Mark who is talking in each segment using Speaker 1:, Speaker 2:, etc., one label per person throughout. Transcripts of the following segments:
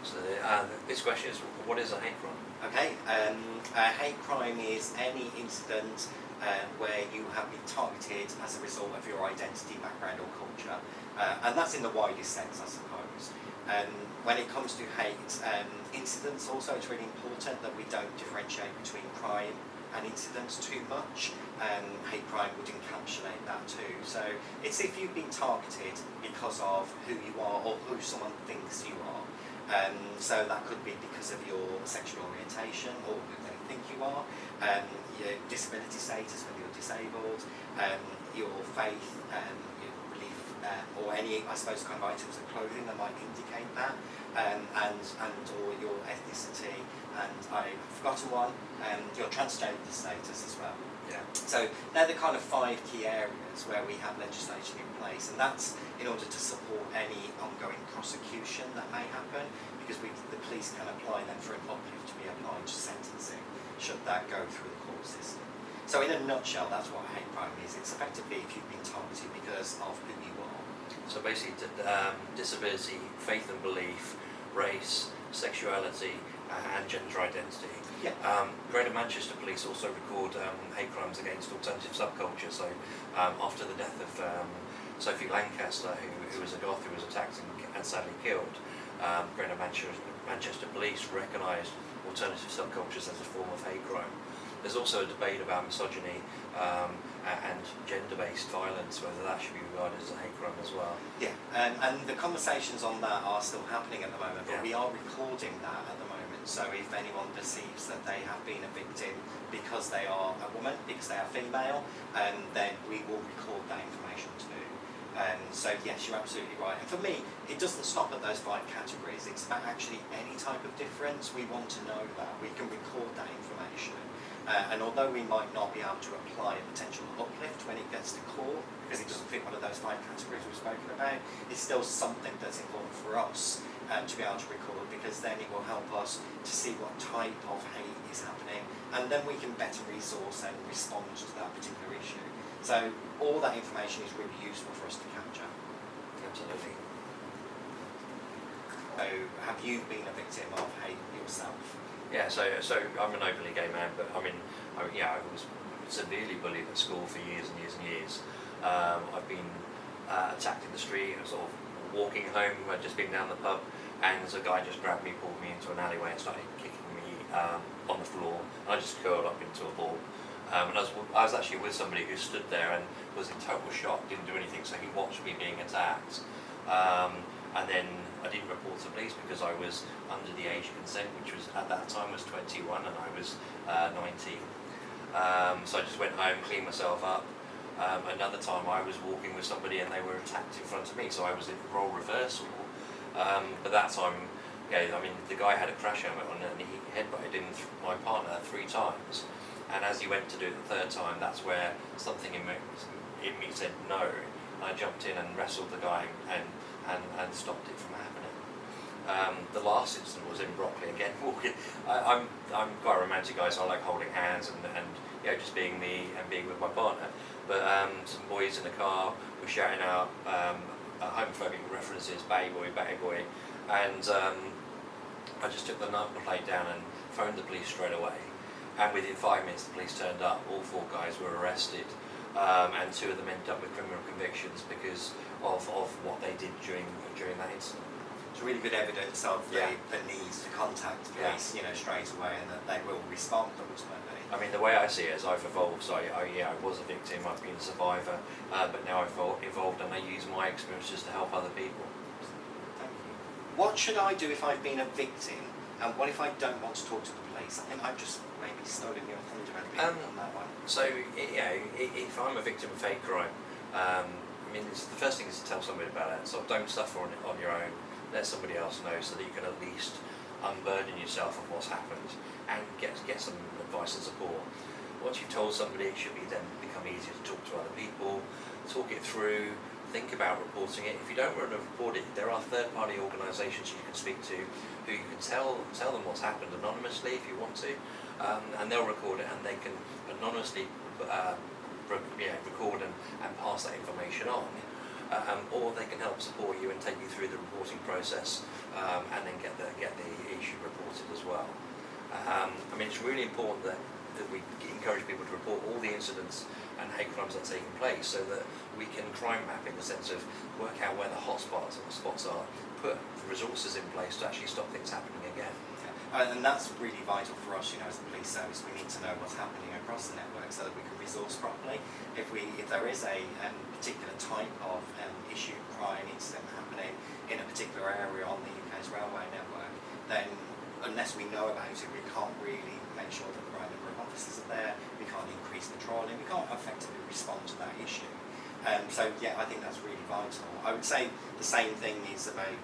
Speaker 1: So this question is, what is a hate crime?
Speaker 2: Okay, a hate crime is any incident where you have been targeted as a result of your identity, background or culture. And that's in the widest sense, I suppose. When it comes to hate incidents also, it's really important that we don't differentiate between crime and incidents too much. Hate crime would encapsulate that too. So it's if you've been targeted because of who you are or who someone thinks you are. So that could be because of your sexual orientation or who they think you are, your disability status, whether you're disabled, your faith, your belief, or any, I suppose, kind of items of clothing that might indicate that, and or your ethnicity, and I've forgotten one, your transgender status as well.
Speaker 1: Yeah.
Speaker 2: So they're the kind of 5 key areas where we have legislation in place, and that's in order to support any ongoing prosecution that may happen, because the police can apply them for an uplift to be applied to sentencing, should that go through the court system. So in a nutshell, that's what a hate crime is. It's effectively if you've been targeted because of who you are.
Speaker 1: So basically, disability, faith and belief, race, sexuality, and gender identity.
Speaker 2: Yeah.
Speaker 1: Greater Manchester Police also record hate crimes against alternative subculture. So after the death of Sophie Lancaster, who was a goth who was attacked and sadly killed, Greater Manchester Police recognised alternative subcultures as a form of hate crime. There's also a debate about misogyny and gender-based violence, whether that should be regarded as a hate crime as well.
Speaker 2: Yeah, and the conversations on that are still happening at the moment, but we are recording that at the moment. So if anyone perceives that they have been a victim because they are a woman, because they are female, then we will record that information too. So yes, you're absolutely right. And for me, it doesn't stop at those 5 categories. It's about actually any type of difference. We want to know that. We can record that information. And although we might not be able to apply a potential uplift when it gets to court, because it doesn't fit one of those 5 categories we've spoken about, it's still something that's important for us to be able to record, because then it will help us to see what type of hate is happening, and then we can better resource and respond to that particular issue. So all that information is really useful for us to capture.
Speaker 1: Absolutely.
Speaker 2: So have you been a victim of hate yourself?
Speaker 1: Yeah, so I'm an openly gay man, but I was severely bullied at school for years and years and years. I've been attacked in the street. I was sort of walking home. I'd just been down the pub, and a guy just grabbed me, pulled me into an alleyway, and started kicking me on the floor. And I just curled up into a ball. And I was actually with somebody who stood there and was in total shock, didn't do anything, so he watched me being attacked. And then I didn't report to police because I was under the age of consent, which was at that time was 21 and I was 19. So I just went home, cleaned myself up. Another time I was walking with somebody and they were attacked in front of me, so I was in role reversal. But that time, the guy had a crash helmet on and he headbutted my partner 3 times. And as he went to do it the 3rd time, that's where something in me said no. I jumped in and wrestled the guy and stopped it from happening. The last incident was in Brockley again. Walking. I'm quite a romantic guy, so I like holding hands and just being me and being with my partner. But some boys in the car were shouting out homophobic references, "Baggy boy, baggy boy," and I just took the number plate down and phoned the police straight away. And within 5 minutes, the police turned up. All 4 guys were arrested, and 2 of them ended up with criminal convictions because of what they did during that incident.
Speaker 2: It's really good evidence of the need to contact police, straight away, and that they will respond ultimately.
Speaker 1: I mean, the way I see it is I've evolved. So I was a victim, I've been a survivor, but now I've evolved and I use my experiences to help other people.
Speaker 2: Thank you. What should I do if I've been a victim, and what if I don't want to talk to the police? I think I've just maybe stolen your thunder a bit on that one.
Speaker 1: So, if I'm a victim of hate crime, the first thing is to tell somebody about it. So don't suffer on your own. Let somebody else know so that you can at least unburden yourself of what's happened and get some advice and support. Once you've told somebody, it should then become easier to talk to other people, talk it through, think about reporting it. If you don't want to report it, there are third-party organisations you can speak to who you can tell them what's happened anonymously if you want to, and they'll record it and they can anonymously record and pass that information on. Or they can help support you and take you through the reporting process, and then get the well. I mean, it's really important that we encourage people to report all the incidents and hate crimes that are taking place, so that we can crime map in the sense of work out where the hotspots and the spots are, put resources in place to actually stop things happening again.
Speaker 2: And that's really vital for us, as a police service. We need to know what's happening across the network so that we can resource properly. If there is a particular type of issue, crime, incident happening in a particular area on the UK's railway network, then unless we know about it, we can't really make sure that the right number of officers are there, we can't increase patrolling, we can't effectively respond to that issue. So yeah, I think that's really vital. I would say the same thing is about,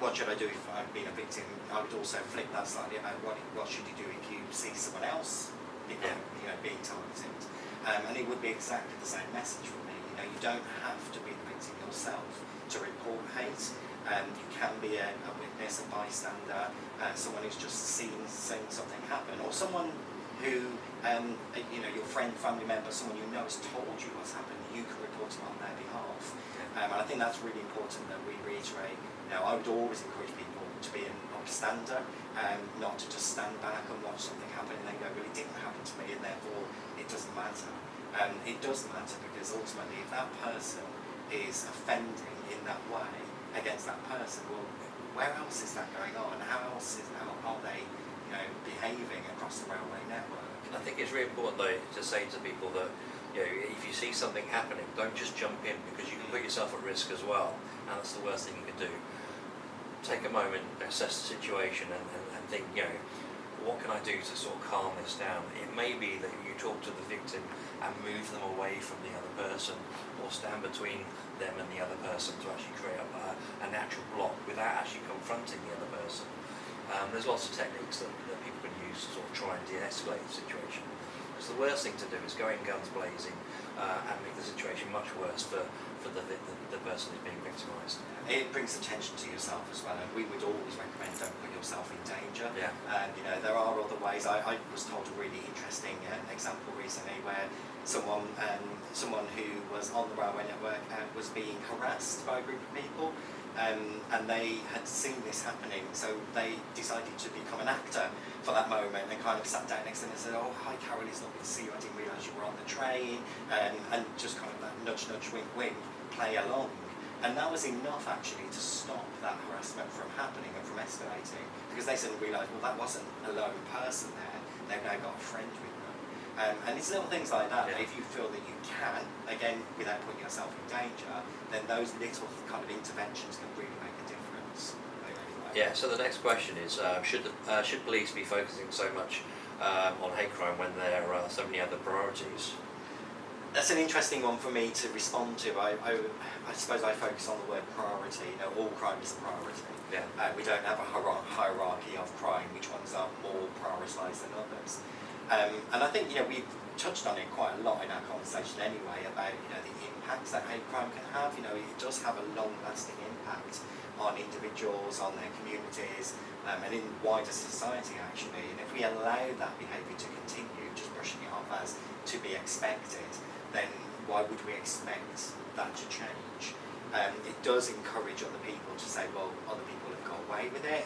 Speaker 2: what should I do if I've been a victim? I would also flip that slightly about what should you do if you see someone else being targeted. And it would be exactly the same message for me. You don't have to be the victim yourself to report hate. You can be a witness, a bystander, someone who's just seen something happen, or someone who, your friend, family member, someone you know has told you what's happened. You can report it on their behalf. And I think that's really important that we reiterate. I would always encourage people to be an upstander, not to just stand back and watch something happen and then go, well, it didn't happen to me, and therefore it doesn't matter. It does matter, because ultimately, if that person is offending in that way against that person, well, where else is that going on? How are they, behaving across the railway network?
Speaker 1: I think it's really important, though, to say to people that, if you see something happening, don't just jump in, because you can put yourself at risk as well, and that's the worst thing you can do. Take a moment, assess the situation, and think, what can I do to sort of calm this down? It may be that you talk to the victim and move them away from the other person, or stand between them and the other person to actually create a natural block without actually confronting the other person. There's lots of techniques that people can use to sort of try and de-escalate the situation. Because the worst thing to do is go in guns blazing and make the situation much worse for the person who's being victimised.
Speaker 2: It brings attention to yourself as well, and we would always recommend don't put yourself in danger.
Speaker 1: Yeah.
Speaker 2: And there are other ways. I was told a really interesting example recently where someone who was on the railway network was being harassed by a group of people, and they had seen this happening, so they decided to become an actor for that moment and kind of sat down next to them and said, "Oh, hi Carol, it's lovely to see you, I didn't realise you were on the train," and just kind of that nudge, nudge, wink, wink, play along. And that was enough actually to stop that harassment from happening and from escalating, because they suddenly realised, well, that wasn't a lone person there, they've now got a friend with them. And it's little things like that.
Speaker 1: Yeah.
Speaker 2: If you feel that you can, again, without putting yourself in danger, then those little kind of interventions can really make a difference.
Speaker 1: Yeah, so the next question is, should police be focusing so much on hate crime when there are so many other priorities?
Speaker 2: That's an interesting one for me to respond to. I suppose I focus on the word priority. All crime is a priority.
Speaker 1: Yeah.
Speaker 2: We don't have a hierarchy of crime, which ones are more prioritised than others. And I think we've touched on it quite a lot in our conversation anyway about the impacts that hate crime can have. It does have a long-lasting impact on individuals, on their communities, and in wider society actually. And if we allow that behaviour to continue, just brushing it off as to be expected, then why would we expect that to change? It does encourage other people to say, well, other people have got away with it.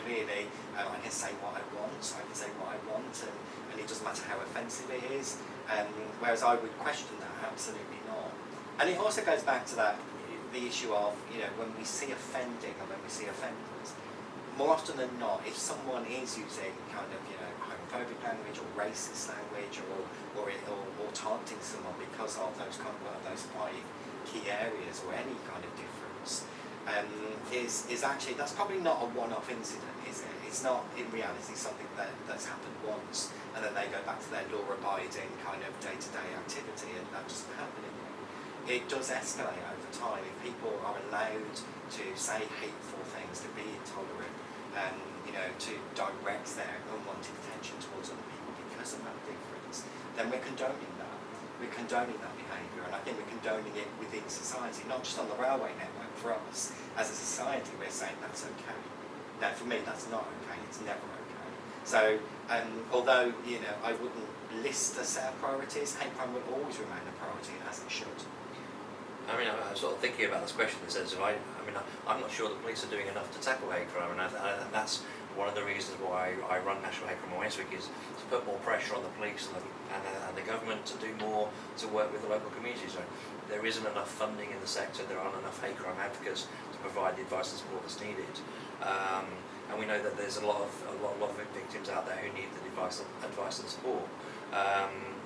Speaker 2: Clearly, I can say what I want, so I can say what I want, and it doesn't matter how offensive it is. Whereas I would question that, absolutely not. And it also goes back to the issue of, when we see offending and when we see offenders, more often than not, if someone is using kind of, homophobic language or racist language or targeting someone because of those five key areas or any kind of difference, is actually, that's probably not a one-off incident, is it? It's not in reality something that's happened once and then they go back to their law-abiding kind of day-to-day activity and that doesn't happen anymore. It does escalate over time. If people are allowed to say hateful things, to be intolerant, and to direct their unwanted attention towards other people because of that difference, then we're condoning that. We're condoning that behaviour, and I think we're condoning it within society, not just on the railway network. For us, as a society, we're saying that's okay. Now, for me, that's not okay. It's never okay. So, although I wouldn't list a set of priorities, hate crime will always remain a priority, as it should.
Speaker 1: I mean, I'm sort of thinking about this question in the sense of I'm not sure the police are doing enough to tackle hate crime, and that's one of the reasons why I run National Hate Crime Awareness Week, is to put more pressure on the police and the government to do more to work with the local communities. So there isn't enough funding in the sector, there aren't enough hate crime advocates to provide the advice and support that's needed. And we know that there's a lot of victims out there who need the advice and support.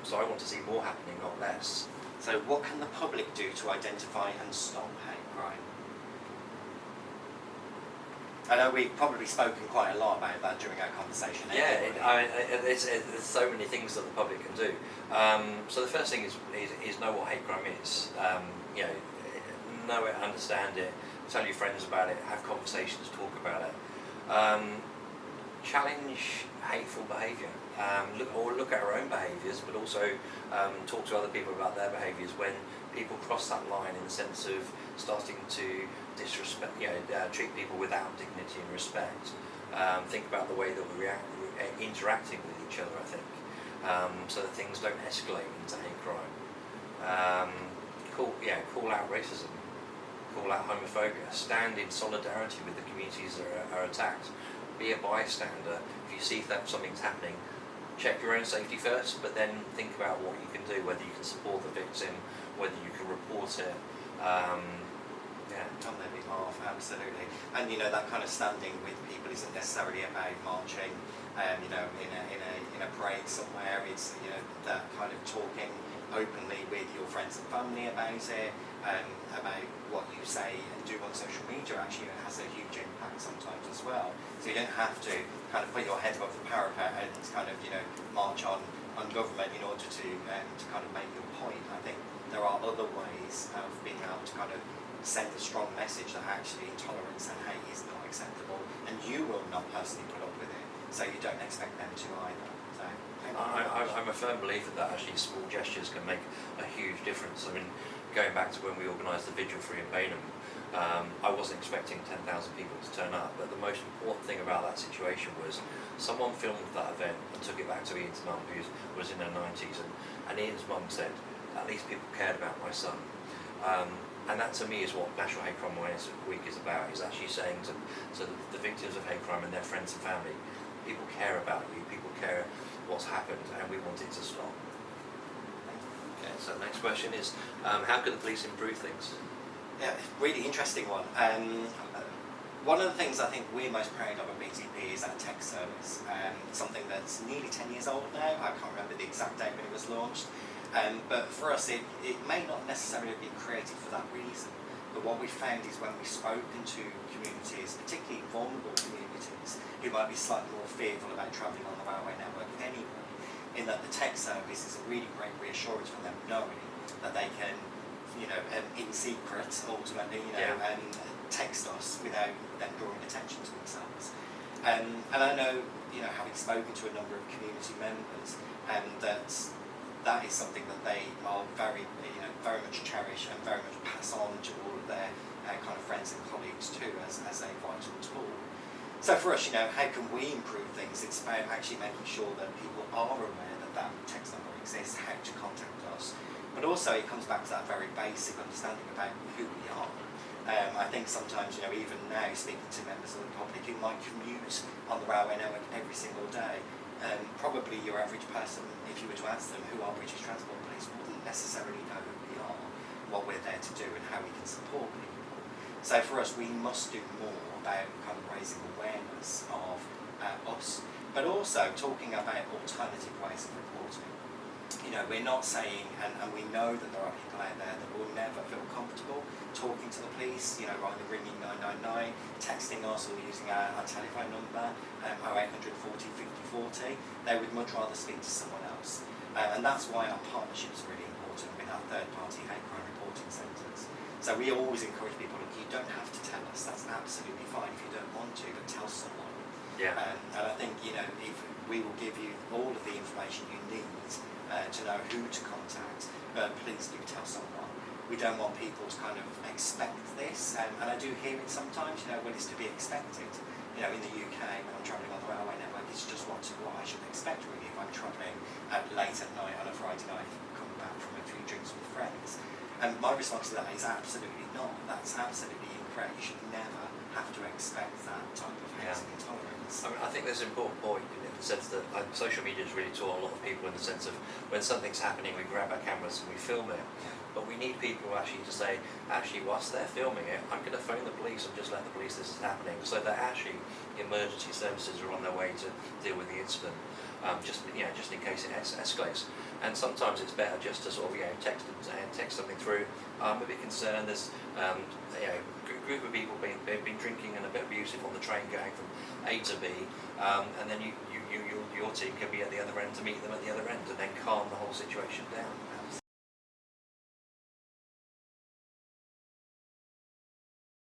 Speaker 1: So I want to see more happening, not less.
Speaker 2: So what can the public do to identify and stop hate crime? I know we've probably spoken quite a lot about that during our conversation.
Speaker 1: Yeah, there's so many things that the public can do. So the first thing is know what hate crime is. Know it, understand it, tell your friends about it, have conversations, talk about it. Challenge hateful behaviour. Look at our own behaviours, but also talk to other people about their behaviours when people cross that line, in the sense of starting to disrespect, treat people without dignity and respect. Think about the way that we're interacting with each other, I think, so that things don't escalate into hate crime. Call out racism, call out homophobia, stand in solidarity with the communities that are attacked, be a bystander. If you see that something's happening, check your own safety first, but then think about what you can do, whether you can support the victim, whether you can report it.
Speaker 2: On their behalf, absolutely. And that kind of standing with people isn't necessarily about marching, in a parade somewhere. It's that kind of talking openly with your friends and family about it, about what you say and do on social media. Actually, it has a huge impact sometimes as well. So you don't have to kind of put your head above the parapet and kind of march on government in order to kind of make your point. I think there are other ways of being able to kind of send a strong message that actually intolerance and hate is not acceptable, and you will not personally put up with it, so you don't expect them to either. So
Speaker 1: I'm a firm believer that actually small gestures can make a huge difference. I mean, going back to when we organised the vigil for Ian Bainham, I wasn't expecting 10,000 people to turn up, but the most important thing about that situation was someone filmed that event and took it back to Ian's mum, who was in her 90s, and Ian's mum said, at least people cared about my son. And that to me is what National Hate Crime Awareness Week is about, is actually saying to the victims of hate crime and their friends and family, people care about you, people care what's happened, and we want it to stop. Okay, so the next question is, how can the police improve things?
Speaker 2: Yeah, really interesting one. One of the things I think we're most proud of at BTP is our tech service. Something that's nearly 10 years old now. I can't remember the exact date when it was launched. But for us, it may not necessarily be created for that reason. But what we found is when we've spoken to communities, particularly vulnerable communities, who might be slightly more fearful about travelling on the railway network anyway, in that the tech service is a really great reassurance for them, knowing that they can, in secret, ultimately, text us without them drawing attention to themselves. And I know, having spoken to a number of community members, that is something that they are very much cherish and very much pass on to all of their kind of friends and colleagues too, as a vital tool. So for us, how can we improve things? It's about actually making sure that people are aware that text number exists, how to contact us, but also it comes back to that very basic understanding about who we are. I think sometimes, even now, speaking to members of the public who might commute on the railway network every single day, probably your average person, if you were to ask them who are British Transport Police, wouldn't necessarily know who we are, what we're there to do, and how we can support people. So for us, we must do more about kind of raising awareness of us, but also talking about alternative ways of reporting. We're not saying, and we know that there are people out there that will never feel comfortable talking to the police, either ringing 999, texting us, or using our telephone number, 0800 40 50 40. They would much rather speak to someone else. And that's why our partnership is really important with our third-party hate crime reporting centres. So we always encourage people, look, you don't have to tell us, that's absolutely fine if you don't want to, but tell someone.
Speaker 1: Yeah.
Speaker 2: And I think, if we will give you all of the information you need to know who to contact, but please do tell someone. We don't want people to kind of expect this, and I do hear it sometimes, when it's to be expected. In the UK, when I'm travelling on the railway network, it's just what I should expect really if I'm travelling late at night on a Friday night, coming back from a few drinks with friends. And my response to that is absolutely not. That's absolutely incorrect. You should never have to expect that type of hazing intolerance.
Speaker 1: I think there's an important point in the sense that social media has really taught a lot of people in the sense of when something's happening, we grab our cameras and we film it. But we need people actually to say, actually, whilst they're filming it, I'm going to phone the police and just let the police this is happening, so that actually emergency services are on their way to deal with the incident, just in case it escalates. And sometimes it's better just to sort of text something through. I'm a bit concerned. There's a group of people been drinking and a bit abusive on the train going from A to B, and then your team can be at the other end to meet them at the other end and then calm the whole situation down.